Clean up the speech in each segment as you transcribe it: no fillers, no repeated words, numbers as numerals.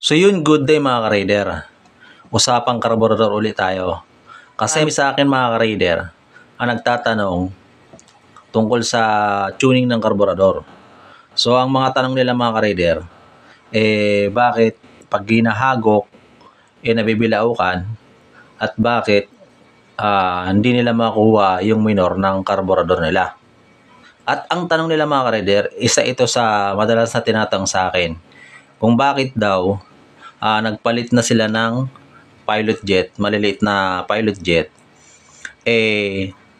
So yun, good day mga ka-raider. Usapang karburador ulit tayo. Kasi sa akin mga ka-raider, ang nagtatanong tungkol sa tuning ng karburador. So ang mga tanong nila mga ka-raider, bakit pag ginahagok, nabibilaukan, at bakit hindi nila makuha yung minor ng karburador nila. At ang tanong nila mga ka-raider, isa ito sa madalas na tinatanong sa akin, kung bakit daw nagpalit na sila ng pilot jet, maliliit na pilot jet,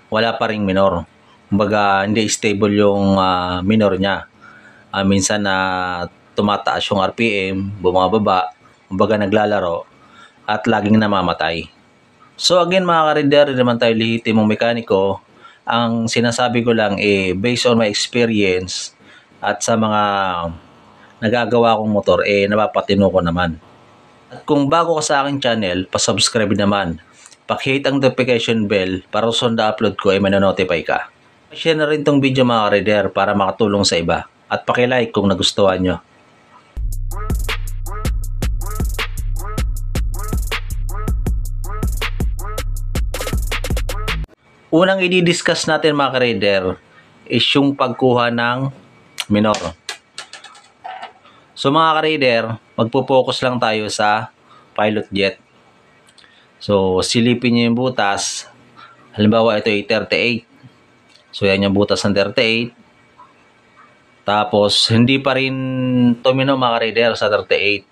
wala pa ring minor. Kumbaga, hindi stable yung minor niya. Minsan na tumataas yung RPM, bumababa, kumbaga naglalaro, at laging namamatay. So again mga ka-raider, hindi naman tayo lehitimong mekaniko. Ang sinasabi ko lang based on my experience at sa mga nagagawa kong motor, napapatino ko naman. At kung bago ka sa aking channel, pa-subscribe naman. Paki-hit ang notification bell para sa upload ko manonotify ka. Share na rin tong video mga ka-raider para makatulong sa iba. At paki-like kung nagustuhan nyo. Unang i-discuss natin mga ka-raider is yung pagkuha ng minor. So mga ka-raider, magpo-focus lang tayo sa pilot jet. So silipin nyo yung butas. Halimbawa ito ay 38. So yan yung butas ng 38. Tapos hindi pa rin tumino mga ka-raider sa 38.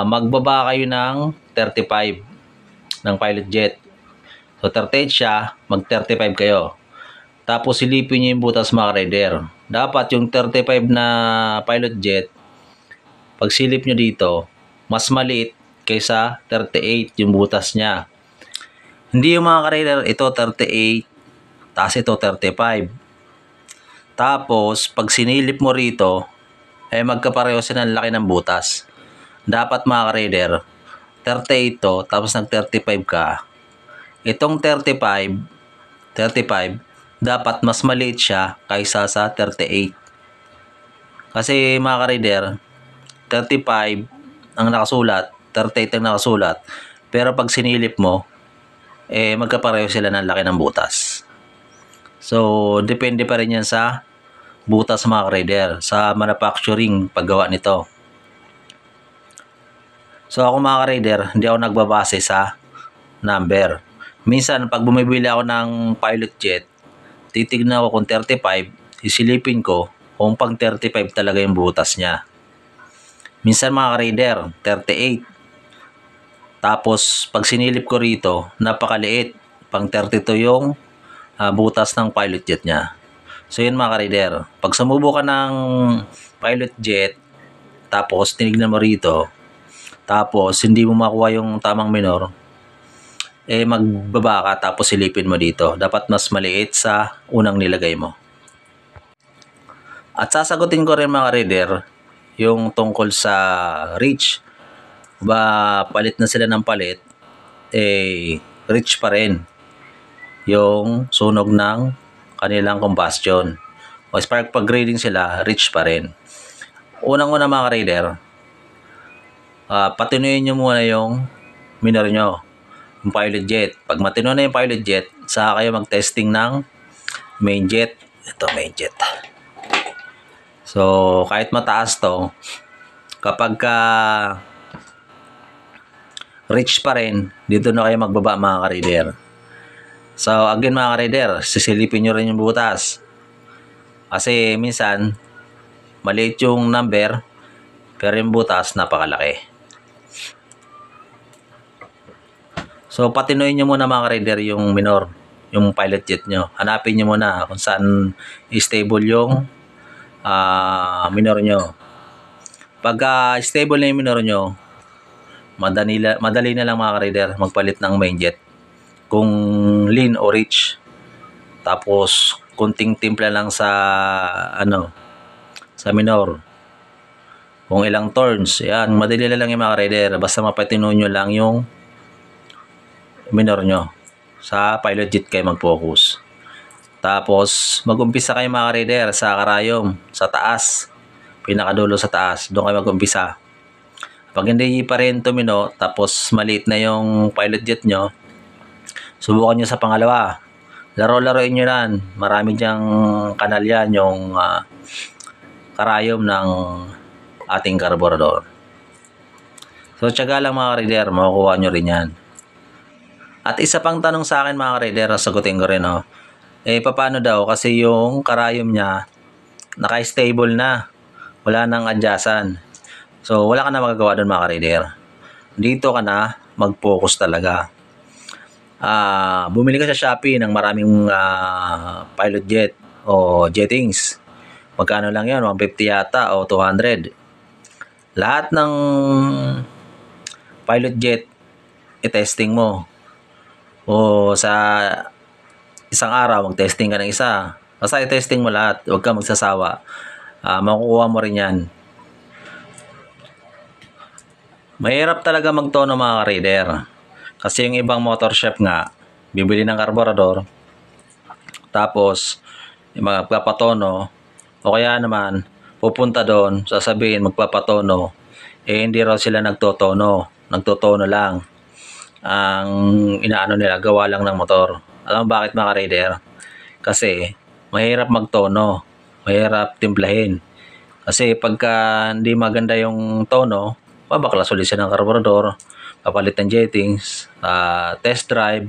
Magbaba kayo ng 35 ng pilot jet. So 38 siya, mag 35 kayo. Tapos silipin nyo yung butas mga ka-raider. Dapat yung 35 na pilot jet, pag silip nyo dito, mas maliit kaysa 38 yung butas niya. Hindi yung mga ka-raider, ito 38, tapos ito 35. Tapos pag sinilip mo rito, magkapareho sila ng laki ng butas. Dapat mga ka-raider, 38 to, tapos nag 35 ka. Itong 35, dapat mas maliit siya kaysa sa 38. Kasi mga ka-raider, 35 ang nakasulat, 38 ang nakasulat. Pero pag sinilip mo, magkapareho sila ng laki ng butas. So, depende pa rin yan sa butas mga ka-raider, sa manufacturing paggawa nito. So, ako mga ka-raider, hindi ako nagbabase sa number. Minsan, pag bumibili ako ng pilot jet, titignan ko kung 35, isilipin ko kung pang 35 talaga yung butas niya. Minsan mga ka-raider, 38. Tapos, pag sinilip ko rito, napakaliit. Pang 32 yung butas ng pilot jet niya. So, yun mga ka-raider. Pag sumubo ka ng pilot jet, tapos tinignan mo rito, tapos hindi mo makuha yung tamang minor, magbaba ka tapos silipin mo dito. Dapat mas maliit sa unang nilagay mo. At sasagutin ko rin mga ka-raider yung tungkol sa reach. Ba palit na sila ng palit, reach pa rin yung sunog ng kanilang combustion. O spark pag grading sila, reach pa rin. Unang-una mga ka-raider, patinuin nyo muna yung minor nyo, yung pilot jet. Pag matino na yung pilot jet, saka kayo mag-testing ng main jet. Ito, main jet. So, kahit mataas to, kapag reach pa rin, dito na kayo magbaba mga ka-raider. So, again mga ka-raider, sisilipin nyo rin yung butas. Kasi minsan, maliit yung number, pero yung butas, napakalaki. So, patinuin nyo muna mga ka-raider yung minor, yung pilot jet nyo. Hanapin nyo muna kung saan stable yung minor nyo. Pag stable na yung minor nyo, madali na lang mga ka-raider magpalit ng main jet. Kung lean o rich, tapos kunting timpla lang sa sa minor. Kung ilang turns, yan, madali na lang yung mga ka-raider. Basta mapatino nyo lang yung minor nyo. Sa pilot jet kayo mag-focus. Tapos, mag-umpisa kayo mga ka-raider sa karayom, sa taas. Pinakadulo sa taas. Doon kayo mag-umpisa. Pag hindi pa rin tumino, tapos maliit na yung pilot jet nyo, subukan nyo sa pangalawa. Laro-laroin nyo yan. Marami dyang kanal yan, yung karayom ng ating karburador. So, tiyaga lang mga ka-reader, makukuha nyo rin yan. At isa pang tanong sa akin mga ka-reader, sagutin ko rin, paano daw? Kasi yung karayom niya, naka-stable na. Wala nang adyasan. So, wala ka na magagawa doon mga ka-reader. Dito ka na mag-focus talaga. Bumili ka sa Shopee ng maraming pilot jet o jettings. Magkano lang yan? 150 yata o 200. Lahat ng pilot jet, i-testing mo. O sa isang araw, mag-testing ka ng isa. Basta i-testing mo lahat. Huwag ka magsasawa. Makukuha mo rin yan. Mahirap talaga magtono mga ka-reader. Kasi yung ibang motor shop nga, bibili ng karburador. Tapos, yung magpapatono. O kaya naman, pupunta doon, sasabihin magpapatono. Hindi raw sila nagtotono. Nagtotono lang. Ang inaano nila, gawa lang ng motor. Alam mo bakit mga ka-reader? Kasi mahirap magtono, mahirap timplahin. Kasi pagka hindi maganda yung tono, babaklas ulit siya ng karburador, papalit ng jettings, test drive,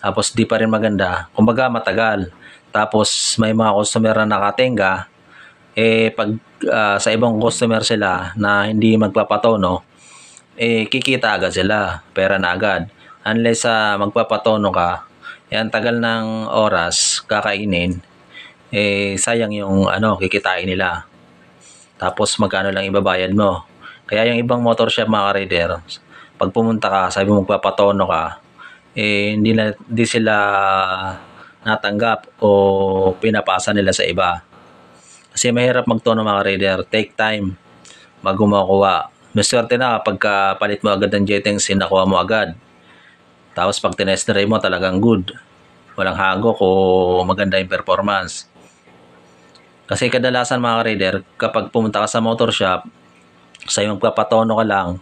tapos di pa rin maganda. Kumbaga matagal. Tapos may mga customer na nakatenga, pag sa ibang customer sila na hindi magpapatono, kikita agad sila, pera na agad. Unless magpapatono ka, yan tagal ng oras kakainin, sayang yung kikitain nila. Tapos magkano lang ibabayad mo. Kaya yung ibang motor shop mga ka-reader, pag pumunta ka, sabi mo magpapatono ka, hindi sila natanggap o pinapasa nila sa iba. Kasi mahirap magtono mga ka-reader, take time bago makuha. Maswerte na kapag palit mo agad ng jettings, nakuha mo agad. Tapos pag tinest drive mo, talagang good. Walang hagok o maganda yung performance. Kasi kadalasan mga ka-reader, kapag pumunta ka sa motor shop, sa'yo magpapatono ka lang,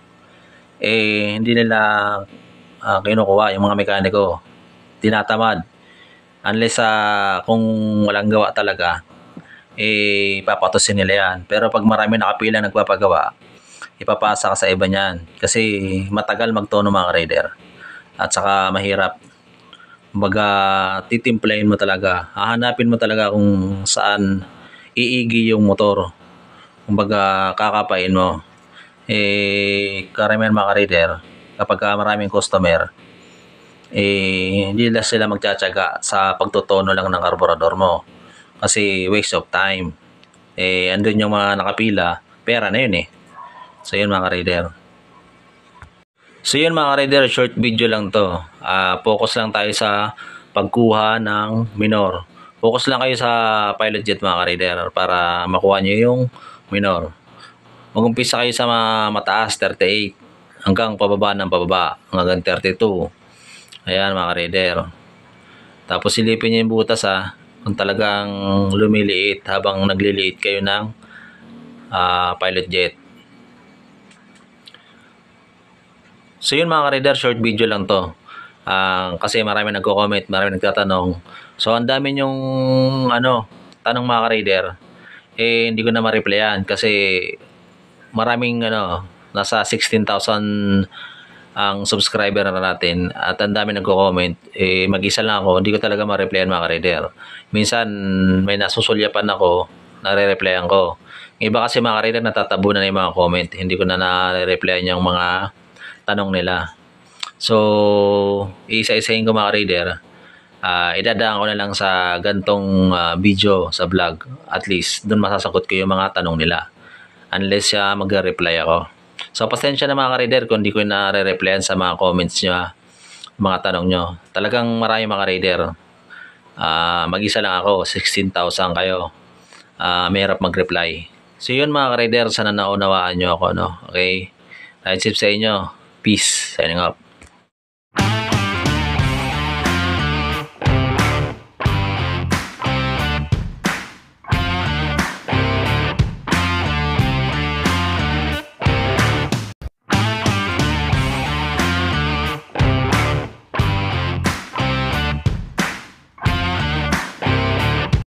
hindi nila kinukuha yung mga mekaniko. Tinatamad. Unless kung walang gawa talaga, papatusin nila yan. Pero pag marami nakapila nagpapagawa, ipapasa ka sa iba niyan. Kasi matagal magtono mga ka-reader. At saka mahirap. Kumbaga, titimplahin mo talaga. Hahanapin mo talaga kung saan iigi yung motor. Kumbaga, kakapain mo. Karamihan mga ka-reader, kapag maraming customer, hindi lang sila magtsatsaga sa pagtutono lang ng karburador mo. Kasi waste of time. Andun yung mga nakapila, pera na yun So yun mga ka-reader. So yun mga ka-reader, short video lang to. Focus lang tayo sa pagkuha ng minor. Focus lang kayo sa pilot jet mga ka-reader para makuha nyo yung minor. Mag-umpisa kayo sa mataas, 38, hanggang pababa ng pababa, hanggang 32. Ayan mga ka-reader. Tapos silipin nyo yung butas kung talagang lumiliit habang nagliliit kayo ng pilot jet. So yun mga ka-reader, short video lang to. Kasi marami nagko-comment, marami nagtatanong. So ang dami yung tanong mga ka-reader, hindi ko na ma-replyan kasi maraming nasa 16,000 ang subscriber na natin at ang dami nagko-comment. Mag-isa lang ako, hindi ko talaga ma-replyan mga ka-reader. Minsan may nasusulyapan ako, nare-replyan ko. Iba kasi mga ka-reader, natatabunan na yung mga comment, hindi ko na nare-replyan yung mga tanong nila. So isa-isahin ko mga ka-reader, idadaan ko na lang sa gantong video sa vlog. At least doon masasagot ko yung mga tanong nila unless magre-reply ako. So pasensya na mga ka-reader kung hindi ko na-replyan sa mga comments nyo, mga tanong nyo. Talagang marami mga ka-reader. Mag-isa lang ako, 16,000 kayo. Mahirap mag-reply. So yun mga ka-reader, sana naunawaan nyo ako. Okay? Ride safe sa inyo. Peace. Signing up.